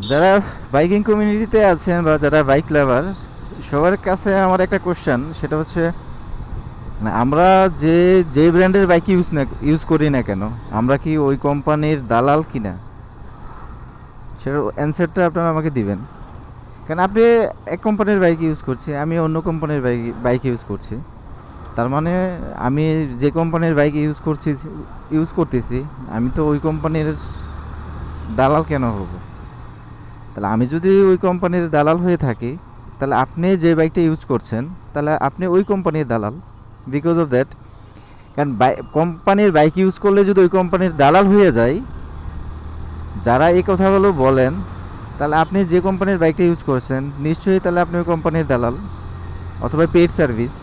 যারা বাইকিং কমিউনিটিতে আছেন বা যারা বাইক লাভার, সবার কাছে আমার একটা কোশ্চেন, সেটা হচ্ছে মানে আমরা যে যে ব্র্যান্ডের বাইক ইউজ করি না কেন, আমরা কি ওই কোম্পানির দালাল কিনা? সেটার অ্যান্সারটা আপনারা আমাকে দিবেন। কারণ আপনি এক কোম্পানির বাইক ইউজ করছি, আমি অন্য কোম্পানির বাইক ইউজ করছি। তার মানে আমি যে কোম্পানির বাইক ইউজ করতেছি, আমি তো ওই কোম্পানির দালাল কেন হব? তাহলে আমি যদি ওই কোম্পানির দালাল হয়ে থাকি, তাহলে আপনি যে বাইকটা ইউজ করছেন, তাহলে আপনি ওই কোম্পানির দালাল। বিকজ অফ দ্যাট, কারণ কোম্পানির বাইক ইউজ করলে যদি ওই কোম্পানির দালাল হয়ে যায়, যারা এই কথাগুলো বলেন, তাহলে আপনি যে কোম্পানির বাইকটা ইউজ করছেন নিশ্চয়ই তাহলে আপনি ওই কোম্পানির দালাল অথবা পেইড সার্ভিস।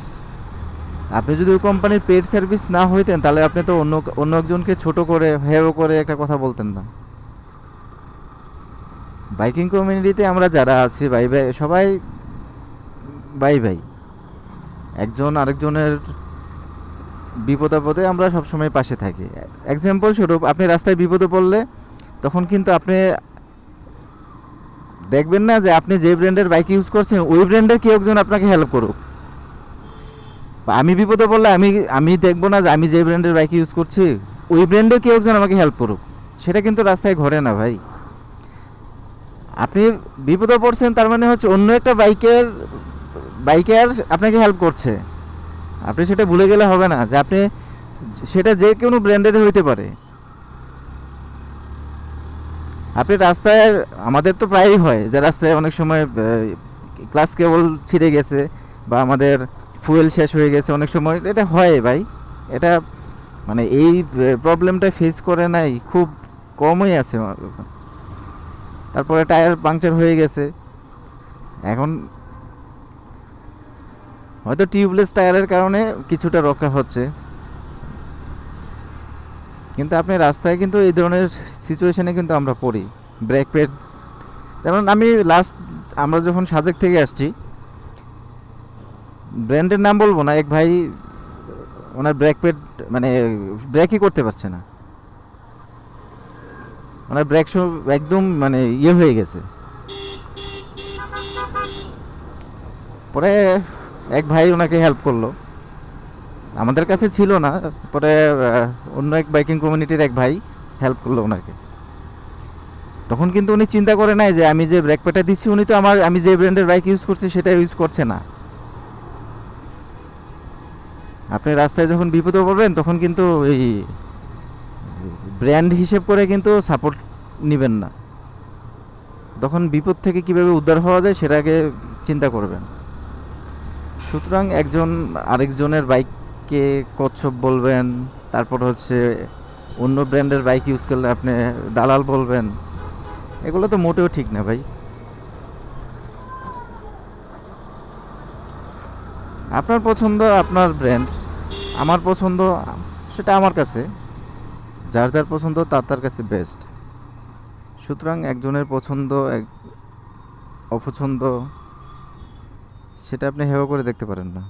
আপনি যদি ওই কোম্পানির পেইড সার্ভিস না হইতেন, তাহলে আপনি তো অন্য অন্য একজনকে ছোট করে হেয় করে একটা কথা বলতেন না। বাইকিং কমিউনিটিতে আমরা যারা আছি ভাই ভাই সবাই ভাই ভাই, একজন আরেকজনের বিপদ আপদে আমরা সবসময় পাশে থাকি। এক্সাম্পল স্বরূপ, আপনি রাস্তায় বিপদে পড়লে তখন কিন্তু আপনি দেখবেন না যে আপনি যে ব্র্যান্ডের বাইক ইউজ করছেন ওই ব্র্যান্ডের কেউ একজন আপনাকে হেল্প করুক। বা আমি বিপদে পড়লে আমি আমি দেখবো না যে আমি যে ব্র্যান্ডের বাইক ইউজ করছি ওই ব্র্যান্ডের কেউ একজন আমাকে হেল্প করুক। সেটা কিন্তু রাস্তায় ঘটে না ভাই। আপনি বিপদে পড়ছেন তার মানে হচ্ছে অন্য একটা বাইকের আপনাকে হেল্প করছে। আপনি সেটা ভুলে গেলে হবে না যে আপনি সেটা যে কোনো ব্র্যান্ডের হইতে পারে। আপনি রাস্তায়, আমাদের তো প্রায়ই হয় যে রাস্তায় অনেক সময় ক্লাস কেবল ছিঁড়ে গেছে বা আমাদের ফুয়েল শেষ হয়ে গেছে, অনেক সময় এটা হয় ভাই। এটা মানে এই প্রবলেমটা ফেস করে নাই খুব কমই আছে। তারপরে টায়ার পাংচার হয়ে গেছে, এখন হয়তো টিউবলেস টায়ারের কারণে কিছুটা রক্ষা হচ্ছে। কিন্তু আপনি রাস্তায় কিন্তু এই ধরনের সিচুয়েশনে কিন্তু আমরা পড়ি। ব্রেক প্যাড, যেমন আমি লাস্ট, আমরা যখন সাজেক থেকে আসছি, ব্র্যান্ডের নাম বলবো না, এক ভাই ওনার ব্রেক প্যাড মানে ব্রেকই করতে পারছে না, ওনার ব্রেক একদম মানে ইয়ে হয়ে গেছে। পরে এক ভাই ওনাকে হেল্প করলো, আমাদের কাছে ছিল না। পরে অন্য এক বাইকিং কমিউনিটির এক ভাই হেল্প করলো ওনাকে। তখন কিন্তু উনি চিন্তা করে নাই যে আমি যে ব্রেক প্যাডটা দিচ্ছি উনি তো আমি যে ব্র্যান্ডের বাইক ইউজ করছি সেটা ইউজ করছে না। আপনি রাস্তায় যখন বিপদে পড়বেন তখন কিন্তু এই ব্র্যান্ড হিসেব করে কিন্তু সাপোর্ট নেবেন না। তখন বিপদ থেকে কিভাবে উদ্ধার হওয়া যায় সেটা আগে চিন্তা করবেন। সুতরাং একজন আরেকজনের বাইককে কচ্ছপ বলবেন, তারপর হচ্ছে অন্য ব্র্যান্ডের বাইক ইউজ করলে আপনি দালাল বলবেন, এগুলো তো মোটেও ঠিক না ভাই। আপনার পছন্দ আপনার ব্র্যান্ড, আমার পছন্দ সেটা আমার কাছে, যার যার পছন্দ তার তার কাছে বেস্ট। সুতরাং একজনের পছন্দ অপছন্দ সেটা আপনি হেয় করে দেখতে পারেন না।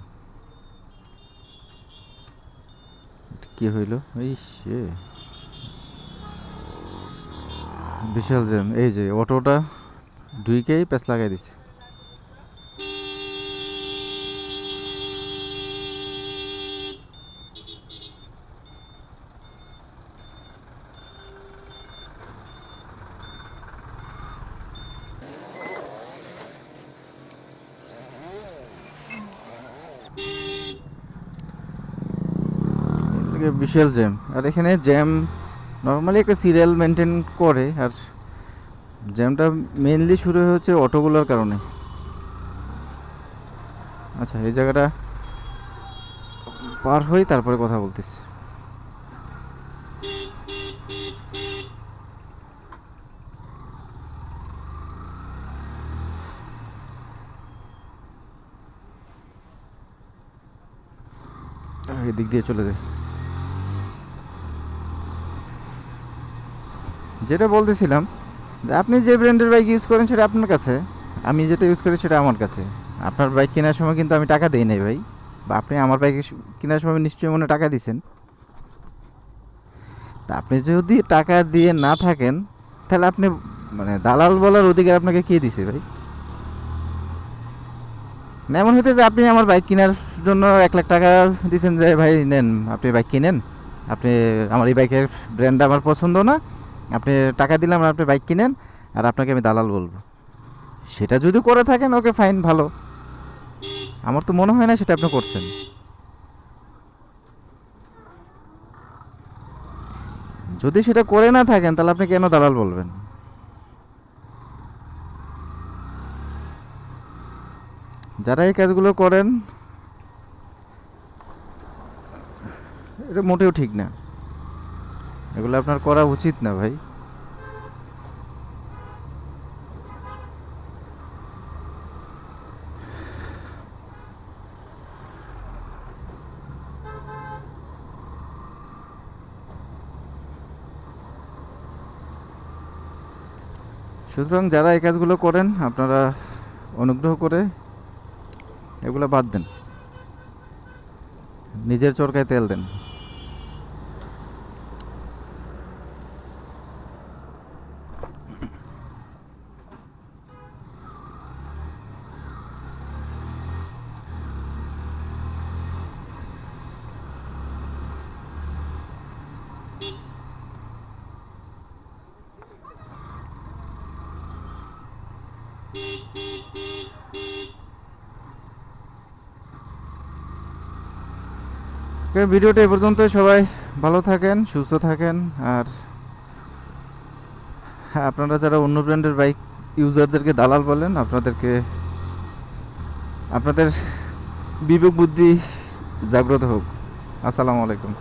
কি হইল? এই সে বিশাল জ্যাম, এই যে অটোটা ঢুইকেই প্যাঁচ লাগাই দিছে। বিশাল জ্যাম, আর এখানে জ্যাম নর্মালি একটা সিরিয়াল মেনটেন করে, আর জ্যামটা মেনলি শুরু হচ্ছে অটোগুলোর কারণে। আচ্ছা, এই জায়গাটা পার হই তারপরে কথা বলতেছি। এদিক দিয়ে চলে যাই। যেটা বলতেছিলাম, যে আপনি যে ব্র্যান্ডের বাইক ইউজ করেন সেটা আপনার কাছে, আমি যেটা ইউজ করি সেটা আমার কাছে। আপনার বাইক কেনার সময় কিন্তু আমি টাকা দিই নাই ভাই, বা আপনি আমার বাইক কেনার সময় নিশ্চয়ই মনে টাকা দিয়েছেন। তা আপনি যদি টাকা দিয়ে না থাকেন, তাহলে আপনি মানে দালাল বলার অধিকার আপনাকে কে দিছে ভাই? না এমন হইতে যে আপনি আমার বাইক কেনার জন্য 1 লাখ টাকা দিচ্ছেন যে ভাই নেন আপনি বাইক কিনেন, আপনি আমার এই বাইকের ব্র্যান্ড আমার পছন্দ না, আপনি টাকা দিলাম আর আপনি বাইক কিনেন, আর আপনাকে আমি দালাল বলবো। সেটা যদি করে থাকেন ওকে ফাইন, ভালো। আমার তো মনে হয় না সেটা আপনি করছেন। যদি সেটা করে না থাকেন তাহলে আপনি কেন দালাল বলবেন? যারা এই কাজগুলো করেন এটা মোটেও ঠিক না, এগুলো আপনার করা উচিত না ভাই। সুতরাং যারা এই কাজগুলো করেন আপনারা অনুগ্রহ করে এগুলো বাদ দেন, নিজের চরকায় তেল দেন। ভিডিওটা এ পর্যন্ত, সবাই ভালো থাকেন, সুস্থ থাকেন। আর হ্যাঁ, আপনারা যারা অন্য ব্র্যান্ডের বাইক ইউজারদেরকে দালাল বলেন, আপনাদেরকে আপনাদের বিবেক বুদ্ধি জাগ্রত হোক। আসসালামু আলাইকুম।